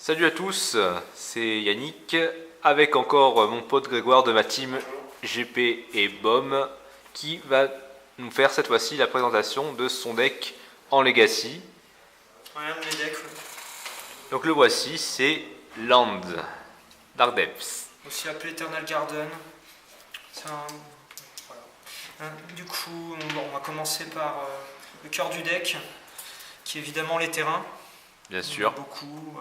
Salut à tous, c'est Yannick, avec encore mon pote Grégoire de ma team GP et BOM, qui va nous faire cette fois-ci la présentation de son deck en Legacy. Ouais, mes decks, ouais. Donc le voici, c'est Land, Dark Depths. Aussi appelé Eternal Garden. C'est un... Voilà. Du coup, on va commencer par le cœur du deck, qui est évidemment les terrains. Bien sûr. Beaucoup.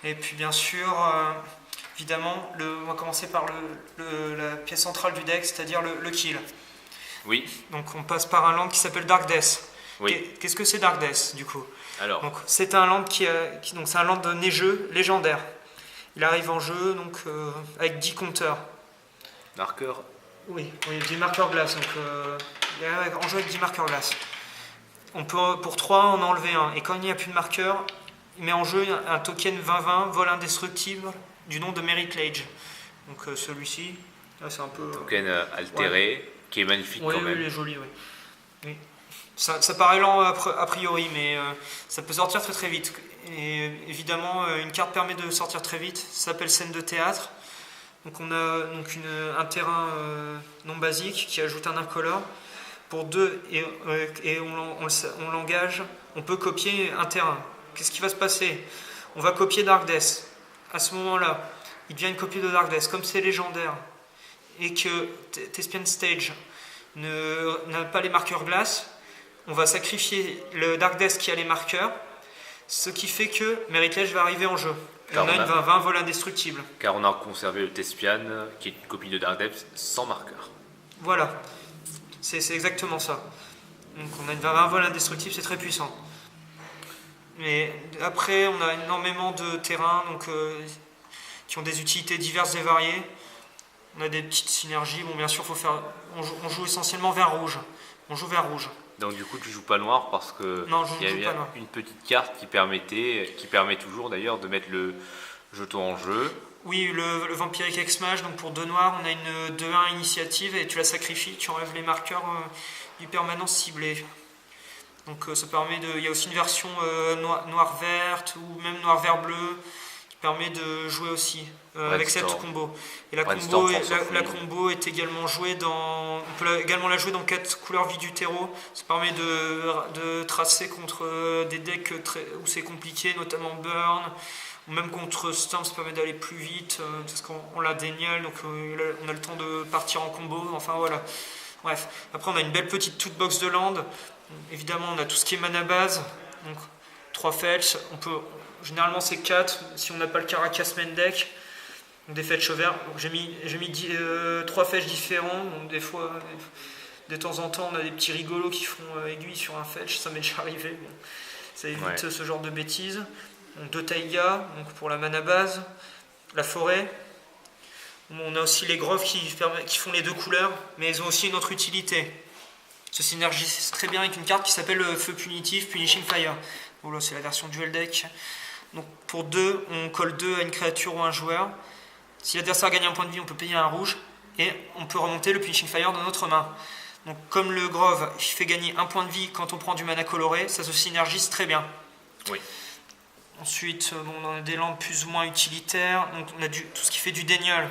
Et puis bien sûr, évidemment, on va commencer par la pièce centrale du deck, c'est-à-dire le kill. Oui. Donc on passe par un land qui s'appelle Dark Death. Oui. Qu'est-ce que c'est Dark Death du coup? Alors. Donc c'est un land donc c'est un land neigeux légendaire. Il arrive en jeu donc avec 10 compteurs. Marqueur. Oui, 10 marqueurs glace. Donc il arrive en jeu avec 10 marqueurs glace. On peut pour 3 en enlever un. Et quand il n'y a plus de marqueur, il met en jeu un token 20-20, vol indestructible du nom de Merit Lage. Donc celui-ci, là c'est un peu... Token altéré, ouais. Qui est magnifique quand même. Oui, il est joli, oui. Oui. Ça paraît lent a priori, mais ça peut sortir très très vite. Et évidemment, une carte permet de sortir très vite, ça s'appelle scène de théâtre. Donc on a donc un terrain non basique qui ajoute un incolore. Pour 2, et on l'engage, on peut copier un terrain. Qu'est-ce qui va se passer? On va copier Dark Death. À ce moment-là, il devient une copie de Dark Death. Comme c'est légendaire et que Thespian Stage n'a pas les marqueurs glace, on va sacrifier le Dark Death qui a les marqueurs, ce qui fait que Merit Lage va arriver en jeu. Et on a une 20-20 vol indestructible. Car on a conservé le Thespian, qui est une copie de Dark Depths sans marqueur. Voilà, c'est exactement ça. Donc on a une 20-20 vol indestructible, c'est très puissant. Mais après, on a énormément de terrains donc, qui ont des utilités diverses et variées. On a des petites synergies. Bon, bien sûr, on joue essentiellement vert rouge. On joue vert rouge. Donc du coup, tu joues pas noir parce que il y a une petite carte qui permet toujours d'ailleurs de mettre le jeton en jeu. Oui, le Vampiric Ex-Mage, donc pour 2 noirs, on a une 2-1 initiative et tu la sacrifies, tu enlèves les marqueurs du permanent ciblé. Donc ça permet il y a aussi une version noir-verte ou même noir-vert-bleu qui permet de jouer aussi avec cette combo. Et la combo est également jouée on peut également la jouer dans 4 couleurs vies du terreau. Ça permet de tracer contre des decks où c'est compliqué, notamment Burn, ou même contre Storm, ça permet d'aller plus vite parce qu'on la déniale, donc on a le temps de partir en combo. Enfin voilà. Bref, après on a une belle petite toolbox de land. Évidemment, on a tout ce qui est mana base, donc 3 fetch, généralement c'est 4, si on n'a pas le Caracas main deck, donc des fetch verts. J'ai mis 3 fetch différents, donc des fois, de temps en temps, on a des petits rigolos qui font aiguille sur un fetch, ça m'est déjà arrivé, bon, ça évite ce genre de bêtises. Donc 2 taiga, donc pour la mana base, la forêt. On a aussi les groves qui font les 2 couleurs, mais ils ont aussi une autre utilité. Se synergise très bien avec une carte qui s'appelle Feu Punitif, Punishing Fire. Voilà, c'est la version duel deck. Donc pour 2, on colle 2 à une créature ou un joueur. Si l'adversaire gagne un point de vie, on peut payer un rouge. Et on peut remonter le Punishing Fire dans notre main. Donc comme le Grove fait gagner un point de vie quand on prend du mana coloré, ça se synergise très bien. Oui. Ensuite, on a des landes plus ou moins utilitaires. Donc on a tout ce qui fait du dénial.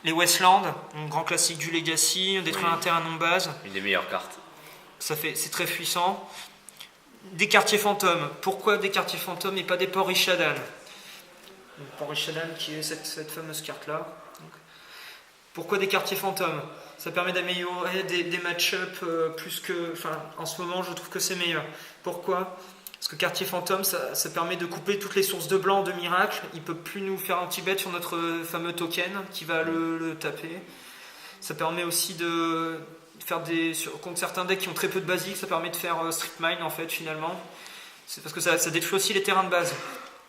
Les Westland, un grand classique du Legacy, on détruit un terrain non base. Une des meilleures cartes. C'est très puissant. Des quartiers fantômes. Pourquoi des quartiers fantômes et pas des ports Rishadan? Port Rishadan qui est cette fameuse carte-là. Pourquoi des quartiers fantômes? Ça permet d'améliorer des match-up plus que... Enfin, en ce moment, je trouve que c'est meilleur. Pourquoi? Parce que quartier fantôme, ça permet de couper toutes les sources de blanc de miracle. Il ne peut plus nous faire anti-bet sur notre fameux token qui va le taper. Ça permet aussi de faire contre certains decks qui ont très peu de basiques, ça permet de faire Strip Mine en fait finalement. C'est parce que ça détruit aussi les terrains de base.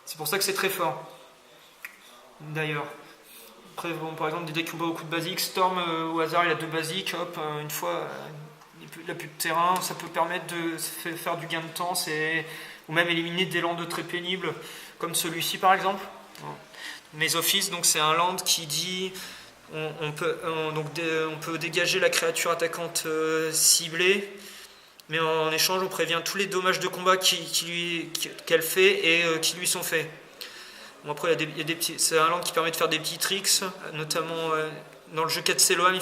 C'est pour ça que c'est très fort. D'ailleurs. Après, par exemple, des decks qui ont pas beaucoup de basiques, Storm au hasard il a 2 basiques, hop, une fois... il n'a plus de terrain, ça peut permettre de faire du gain de temps, ou même éliminer des landes très pénibles, comme celui-ci par exemple. Mes Office, donc c'est un land qui dit on peut dégager la créature attaquante ciblée, mais en échange on prévient tous les dommages de combat qu'elle fait et qui lui sont faits. Bon, après, c'est un land qui permet de faire des petits tricks, notamment dans le jeu 4 Celoam,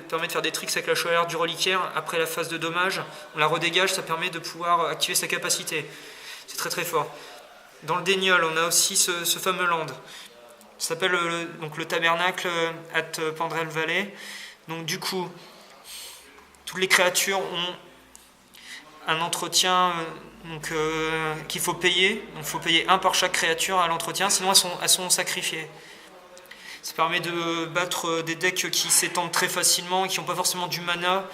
permet de faire des tricks avec la chevalière du reliquaire. Après la phase de dommage, on la redégage, ça permet de pouvoir activer sa capacité. C'est très très fort. Dans le Déniol, on a aussi ce fameux land. Ça s'appelle donc le tabernacle at Pandrel Valley. Donc du coup, toutes les créatures ont un entretien qu'il faut payer. Donc il faut payer 1 par chaque créature à l'entretien, sinon elles sont sacrifiées. Ça permet de battre des decks qui s'étendent très facilement et qui n'ont pas forcément du mana.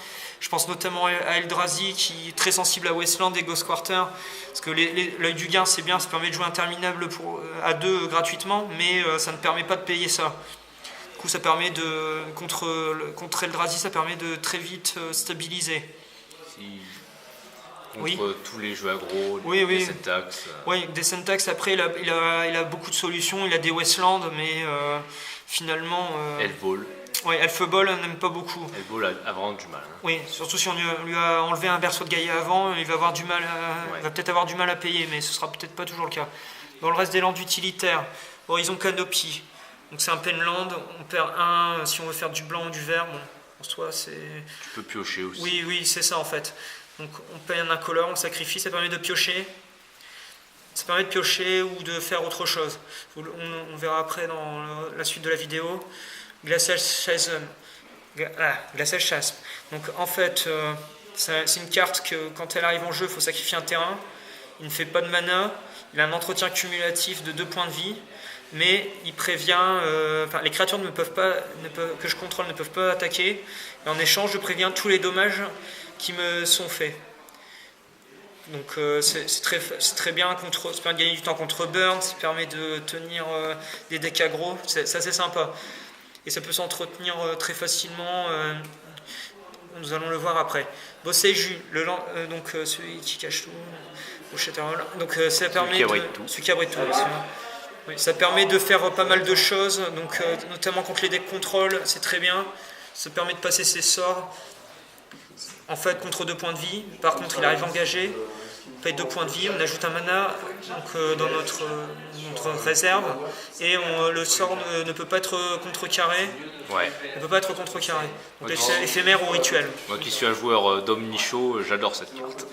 Je pense notamment à Eldrazi qui est très sensible à Wasteland et Ghost Quarter. Parce que l'œil du gain c'est bien, ça permet de jouer interminable à 2 gratuitement, mais ça ne permet pas de payer ça. Du coup ça permet contre Eldrazi, ça permet de très vite stabiliser. Contre tous les jeux aggro, des syntaxes. Oui, des syntaxes, après il a beaucoup de solutions, il a des Wasteland, mais finalement... Elfball. Oui, Elfball n'aime pas beaucoup. Elfball a vraiment du mal. Hein. Oui, surtout si on lui a enlevé un berceau de Gaïa avant, il va avoir du mal il va peut-être avoir du mal à payer, mais ce sera peut-être pas toujours le cas. Dans le reste des lands utilitaires, Horizon Canopy, donc c'est un penland, on perd 1 si on veut faire du blanc ou du vert, bon, en soi c'est... Tu peux piocher aussi. Oui, c'est ça en fait. Donc on paye un incolore, on sacrifie, ça permet de piocher. Ça permet de piocher ou de faire autre chose. On verra après dans la suite de la vidéo. Glacial Chasm. Donc en fait, c'est une carte que quand elle arrive en jeu, il faut sacrifier un terrain. Il ne fait pas de mana. Il a un entretien cumulatif de 2 points de vie. Mais il prévient... les créatures que je contrôle ne peuvent pas attaquer. Et en échange, je préviens tous les dommages qui me sont faits. Donc c'est très bien, ça permet de gagner du temps contre burn, ça permet de tenir des decks aggro, c'est assez sympa. Et ça peut s'entretenir très facilement, nous allons le voir après. Bosseju, donc celui qui cache tout, donc ça permet celui qui abrite tout. Oui, ça permet de faire pas mal de choses, donc, notamment contre les decks contrôle, c'est très bien. Ça permet de passer ses sorts. En fait, contre 2 points de vie. Par contre, il arrive engagé. On paye 2 points de vie. On ajoute un mana dans notre réserve. Et le sort ne peut pas être contrecarré. Ouais. Ne peut pas être contrecarré. Donc, c'est éphémère ou rituel. Moi qui suis un joueur d'Omnicho, j'adore cette carte.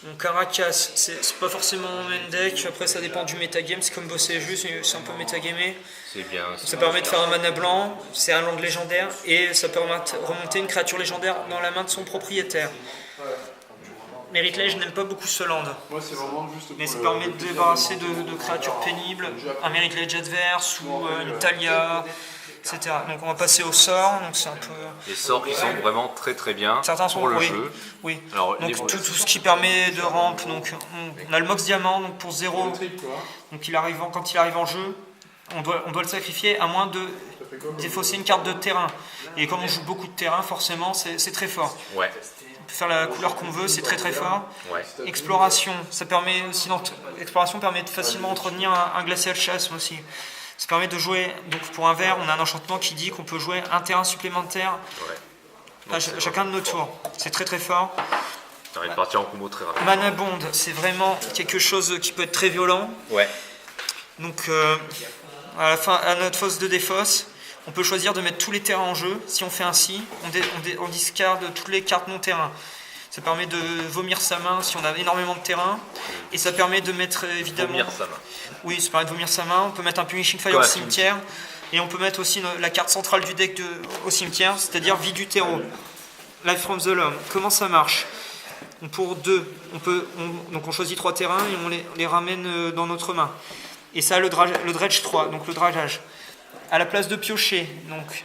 Donc Caracas, c'est pas forcément mon main deck. Après, ça dépend du metagame. C'est comme Bosseju, c'est un peu métagamé. C'est bien. Ça permet de faire un mana blanc, c'est un land légendaire, et ça permet de remonter une créature légendaire dans la main de son propriétaire. Meritley, je n'aime pas beaucoup ce land, mais ça permet de débarrasser de créatures pénibles, un Meritley adverse ou une Talia, etc. Donc on va passer au sort, donc c'est un peu... Les sorts qui sont vraiment très très bien pour le jeu. Oui. Alors, donc tout ce qui permet de ramp, donc on a le Mox Diamant donc pour 0, donc quand il arrive en jeu, on doit le sacrifier à moins de défausser une carte de terrain. Et comme on joue beaucoup de terrain, forcément, c'est très fort. Ouais. On peut faire la couleur qu'on veut, c'est très très fort. Ouais. Exploration, l'exploration permet de facilement entretenir un Glacial Chasse aussi. Ça permet de jouer, donc pour un vert, on a un enchantement qui dit qu'on peut jouer un terrain supplémentaire à chacun de nos tours. C'est très très fort. Ça permet de partir en combo très rapide. Mana Bond, c'est vraiment quelque chose qui peut être très violent. Ouais. Donc à notre fosse de défausse, on peut choisir de mettre tous les terrains en jeu. Si on fait ainsi, on discarde toutes les cartes non terrain. Ça permet de vomir sa main si on a énormément de terrain. Et ça permet de mettre évidemment... Vomir sa main. Oui, ça permet de vomir sa main. On peut mettre un Punishing Fire au cimetière. Et on peut mettre aussi la carte centrale du deck au cimetière, c'est-à-dire Vie du terreau. Life from the Loam. Comment ça marche ? Pour 2, donc on choisit 3 terrains et on les ramène dans notre main. Et ça, le dredge 3, donc le drageage. À la place de piocher, donc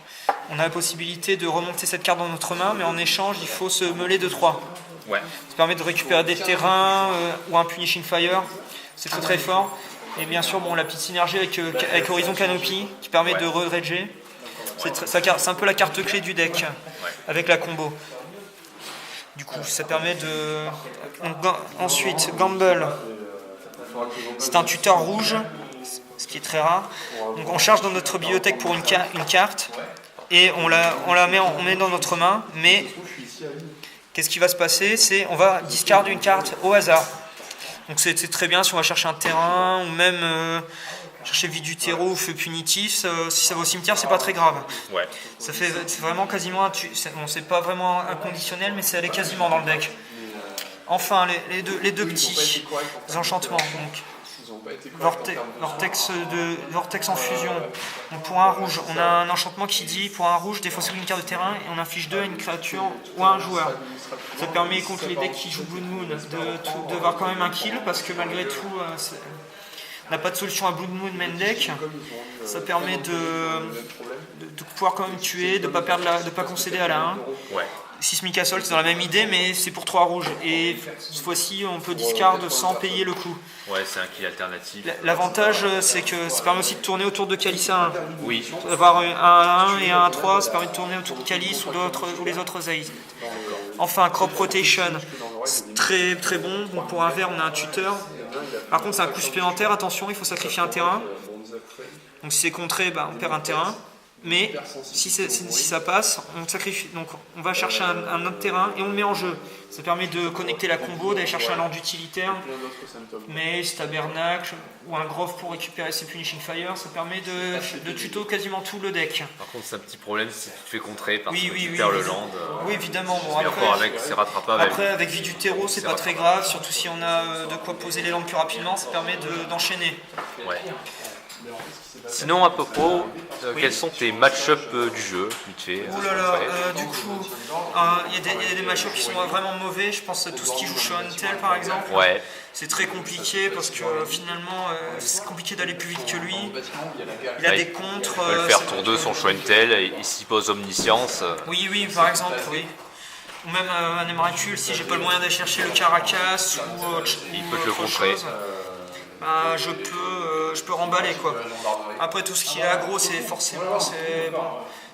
on a la possibilité de remonter cette carte dans notre main, mais en échange, il faut se meuler de 3. Ouais. Ça permet de récupérer des terrains ou un Punishing Fire. C'est très très fort. Et bien sûr, la petite synergie avec Horizon Canopy qui permet de redredger. C'est un peu la carte clé du deck avec la combo. Du coup, ça permet de... Ensuite, Gamble. C'est un tuteur rouge, ce qui est très rare. Donc on charge dans notre bibliothèque pour une carte et on met dans notre main, mais qu'est-ce qui va se passer ? C'est on va discarder une carte au hasard. Donc c'est très bien si on va chercher un terrain ou même chercher vie du terreau ou feu punitif. Si ça va au cimetière, c'est pas très grave. Ouais. C'est vraiment quasiment c'est pas vraiment inconditionnel, mais c'est allé quasiment dans le deck. Enfin, les deux petits enchantements. Donc, Vortex en fusion. Donc pour un rouge, on a un enchantement qui dit pour un rouge, défausser une carte de terrain et on inflige 2 à une créature ou à un joueur. Ça permet contre les decks qui jouent Blood Moon d'avoir quand même un kill parce que malgré tout, on n'a pas de solution à Blood Moon main deck. Ça permet de pouvoir quand même tuer, de ne pas concéder à la 1. Ouais. Sismic Assault, c'est dans la même idée, mais c'est pour 3 rouges. Et cette fois-ci, on peut discard sans payer le coup. Ouais, c'est un kill alternatif. L'avantage, c'est que ça permet aussi de tourner autour de Calice 1. Oui. Avoir un 1 et un 3, ça permet de tourner autour de Calice ou les autres aides. Enfin, Crop Rotation, c'est très très bon. Donc pour un vert, on a un tuteur. Par contre, c'est un coût supplémentaire. Attention, il faut sacrifier un terrain. Donc si c'est contré, on perd un terrain. Mais si ça passe, on sacrifie. Donc on va chercher un autre terrain et on le met en jeu. Ça permet de connecter la combo, d'aller chercher un land utilitaire, Mace, Tabernacle ou un Grove pour récupérer ses Punishing Fire. Ça permet de tuto quasiment tout le deck. Par contre, c'est un petit problème si tu te fais contrer parce que tu oui, perds le land. Oui, évidemment. Bon, encore avec, c'est rattrapable. Après, avec vie du terreau, c'est pas très grave. Surtout si on a de quoi poser les landes plus rapidement, ça permet d'enchaîner. Ouais. Sinon, à propos, quels sont tes match-up du jeu, vite fait? Ouh là là, du coup, il y a des match-ups qui sont vraiment mauvais. Je pense à tout ce qui joue Show and Tell par exemple. Ouais. C'est très compliqué parce que finalement, c'est compliqué d'aller plus vite que lui. Il a des contres. Il peut le faire tour 2 son Show and Tell, il s'y pose Omniscience. Oui, par exemple, oui. Ou même un Emrakul, si j'ai pas le moyen d'aller chercher le Caracas ou autre chose. Je peux remballer quoi. Après tout ce qui est aggro, c'est forcément,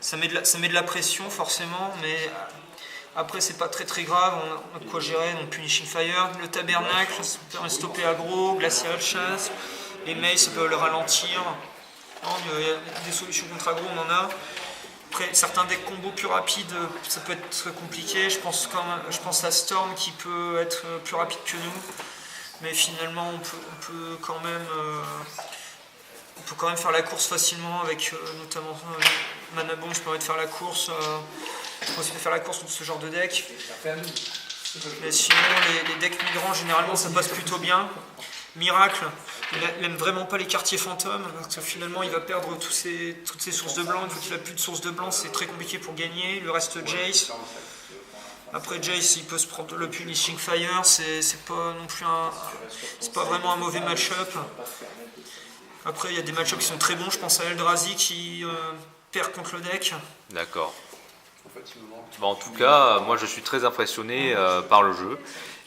ça met de la pression forcément, mais après c'est pas très très grave, on a de quoi gérer. Donc Punishing Fire, le Tabernacle, ça peut stopper aggro, Glacial Chasse, les Mace ça peut le ralentir. Il y a des solutions contre aggro, on en a. Après certains decks combos plus rapides, ça peut être compliqué. Je pense à Storm qui peut être plus rapide que nous. Mais finalement, on peut quand même faire la course facilement avec notamment Mana Bomb, je permets de faire la course. Je peux aussi faire la course contre ce genre de deck. Mais sinon, les decks migrants, généralement, ça passe plutôt bien. Miracle, il aime vraiment pas les quartiers fantômes, parce que finalement, il va perdre toutes ses sources de blanc. Vu qu'il n'a plus de sources de blanc, c'est très compliqué pour gagner. Le reste, Jace. Après Jace, il peut se prendre le Punishing Fire, c'est pas non plus c'est pas vraiment un mauvais match-up. Après il y a des match-ups qui sont très bons, je pense à Eldrazi qui perd contre le deck. D'accord. En tout cas, moi je suis très impressionné par le jeu.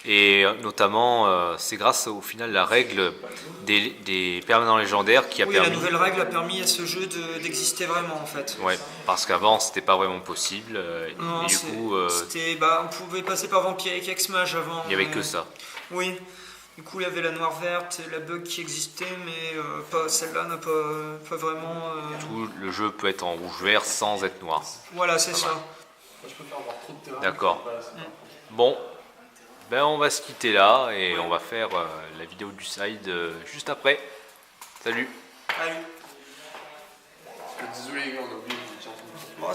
Et notamment, c'est grâce au final la règle des permanents légendaires qui a permis... Oui, la nouvelle règle a permis à ce jeu d'exister vraiment en fait. Ouais, parce qu'avant c'était pas vraiment possible. Non, et du coup, on pouvait passer par Vampiric Ex-Mage avant. Il n'y avait que ça. Oui. Du coup, il y avait la noire verte et la bug qui existait, mais celle-là n'a pas vraiment... Tout le jeu peut être en rouge-vert sans être noir. Voilà, c'est ça. D'accord. Bon. On va se quitter là et on va faire la vidéo du side juste après. Salut. Salut. Désolé les gars, on a oublié de dire. C'est pas